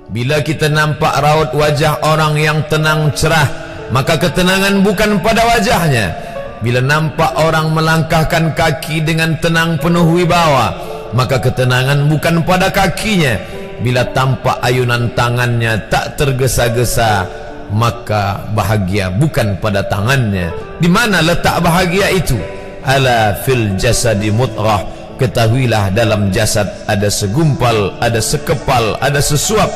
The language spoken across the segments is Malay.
Bila kita nampak raut wajah orang yang tenang cerah, maka ketenangan bukan pada wajahnya. Bila nampak orang melangkahkan kaki dengan tenang penuh wibawa, maka ketenangan bukan pada kakinya. Bila tampak ayunan tangannya tak tergesa-gesa, maka bahagia bukan pada tangannya. Di mana letak bahagia itu? Ala fil jasadi mudghah. Ketahuilah dalam jasad ada segumpal, ada sekepal, ada sesuap.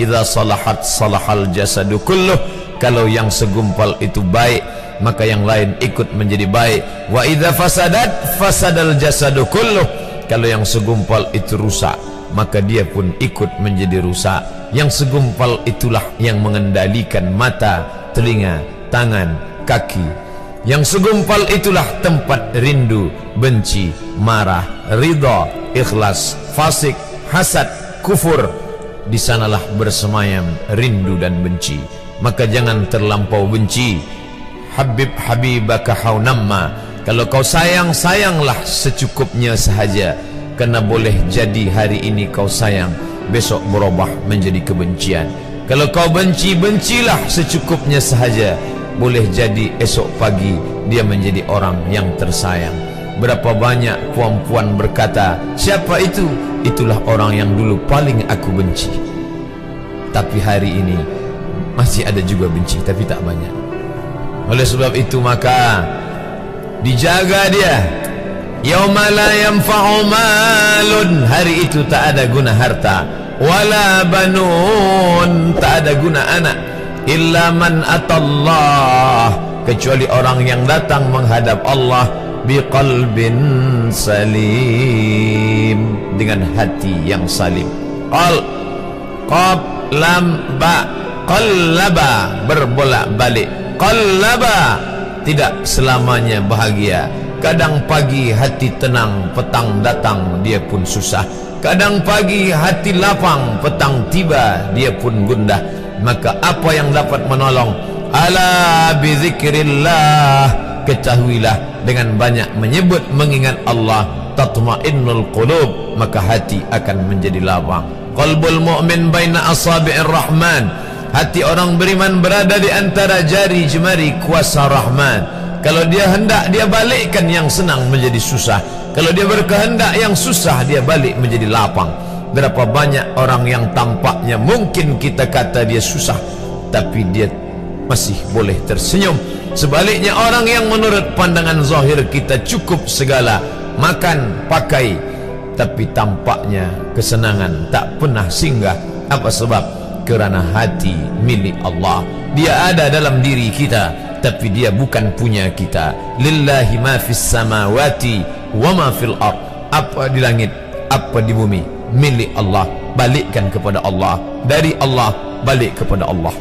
Idza salahat salahal jasadu kulluh. Kalau yang segumpal itu baik, maka yang lain ikut menjadi baik. Wa idza fasadat fasadal jasadu kulluh. Kalau yang segumpal itu rusak, maka dia pun ikut menjadi rusak. Yang segumpal itulah yang mengendalikan mata, telinga, tangan, kaki. Yang segumpal itulah tempat rindu, benci, marah, ridha, ikhlas, fasik, hasad, kufur. Di sanalah bersemayam rindu dan benci. Maka jangan terlampau benci. Habib habibaka haunamma. Kalau kau sayang, sayanglah secukupnya sahaja. Karena boleh jadi hari ini kau sayang, besok berubah menjadi kebencian. Kalau kau benci, bencilah secukupnya sahaja. Boleh jadi esok pagi dia menjadi orang yang tersayang. Berapa banyak puan-puan berkata, siapa itu? Itulah orang yang dulu paling aku benci. Tapi hari ini masih ada juga benci, tapi tak banyak. Oleh sebab itu maka dijaga dia. Yauma la yanfa'u malun. Hari itu tak ada guna harta, wala banun, tak ada guna anak, illa man atallah, kecuali orang yang datang menghadap Allah biqalbin salim, dengan hati yang salim. Qab lam ba, qallaba, berbolak-balik. Qallaba, tidak selamanya bahagia. Kadang pagi hati tenang, petang datang dia pun susah. Kadang pagi hati lapang, petang tiba dia pun gundah. Maka apa yang dapat menolong? Ala bizikrillah, ketahuilah dengan banyak menyebut mengingat Allah, tatma'innul qulub, maka hati akan menjadi lapang. Qalbul mu'min baina asabi'ir rahman, hati orang beriman berada di antara jari jemari kuasa Rahman. Kalau dia hendak, dia balikkan yang senang menjadi susah. Kalau dia berkehendak yang susah, dia balik menjadi lapang. Berapa banyak orang yang tampaknya mungkin kita kata dia susah, tapi dia masih boleh tersenyum. Sebaliknya orang yang menurut pandangan zahir kita cukup segala, makan, pakai, tapi tampaknya kesenangan tak pernah singgah. Apa sebab? Kerana hati milik Allah. Dia ada dalam diri kita, tapi dia bukan punya kita. Lillahi ma fis samawati wa ma fil ard. Apa di langit, apa di bumi, milik Allah. Balikkan kepada Allah. Dari Allah, balik kepada Allah.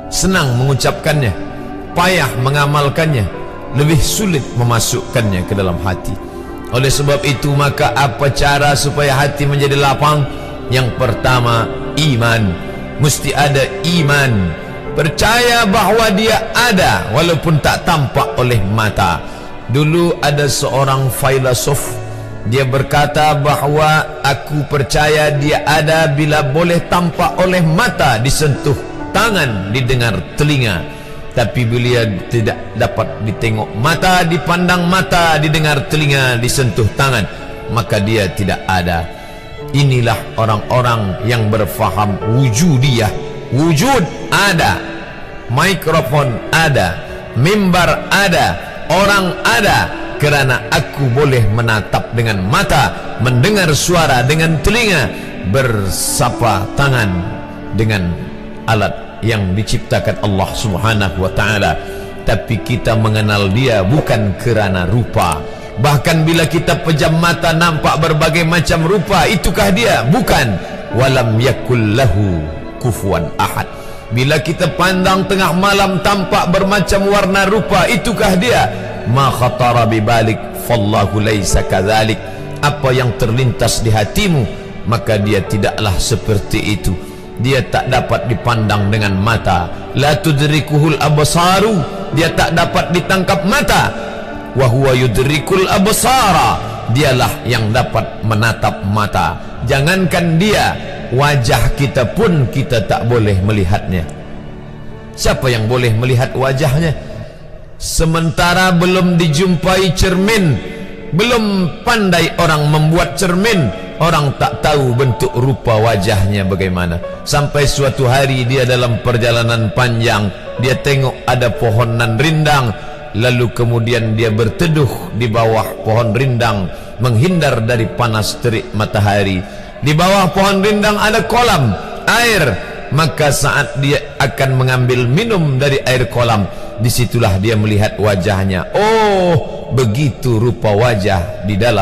Senang mengucapkannya, payah mengamalkannya, lebih sulit memasukkannya ke dalam hati. Oleh sebab itu maka apa cara supaya hati menjadi lapang? Yang pertama, iman. Mesti ada iman. Percaya bahawa dia ada walaupun tak tampak oleh mata. Dulu ada seorang filosof, dia berkata bahawa aku percaya dia ada bila boleh tampak oleh mata, disentuh tangan, didengar telinga. Tapi bila tidak dapat ditengok mata, dipandang mata, didengar telinga, disentuh tangan, maka dia tidak ada. Inilah orang-orang yang berfaham wujudiyah. Wujud ada, mikrofon ada, mimbar ada, orang ada, kerana aku boleh menatap dengan mata, mendengar suara dengan telinga, bersapa tangan dengan alat yang diciptakan Allah Subhanahu wa ta'ala. Tapi kita mengenal dia bukan kerana rupa. Bahkan bila kita pejam mata nampak berbagai macam rupa, itukah dia? Bukan. Walam yakul lahu kufuwan ahad. Bila kita pandang tengah malam tampak bermacam warna rupa, itukah dia? Ma khatara bibalik fallahu laisa kadzalik. Apa yang terlintas di hatimu, maka dia tidaklah seperti itu. Dia tak dapat dipandang dengan mata. La tudrikuhul absaru, dia tak dapat ditangkap mata. Wa huwa yudrikul absara, dialah yang dapat menatap mata. Jangankan dia, wajah kita pun kita tak boleh melihatnya. Siapa yang boleh melihat wajahnya? Sementara belum dijumpai cermin, belum pandai orang membuat cermin, orang tak tahu bentuk rupa wajahnya bagaimana. Sampai suatu hari dia dalam perjalanan panjang, dia tengok ada pohonan rindang, lalu kemudian dia berteduh di bawah pohon rindang, menghindar dari panas terik matahari. Di bawah pohon rindang ada kolam air, maka saat dia akan mengambil minum dari air kolam, disitulah dia melihat wajahnya. Oh, begitu rupa wajah di dalam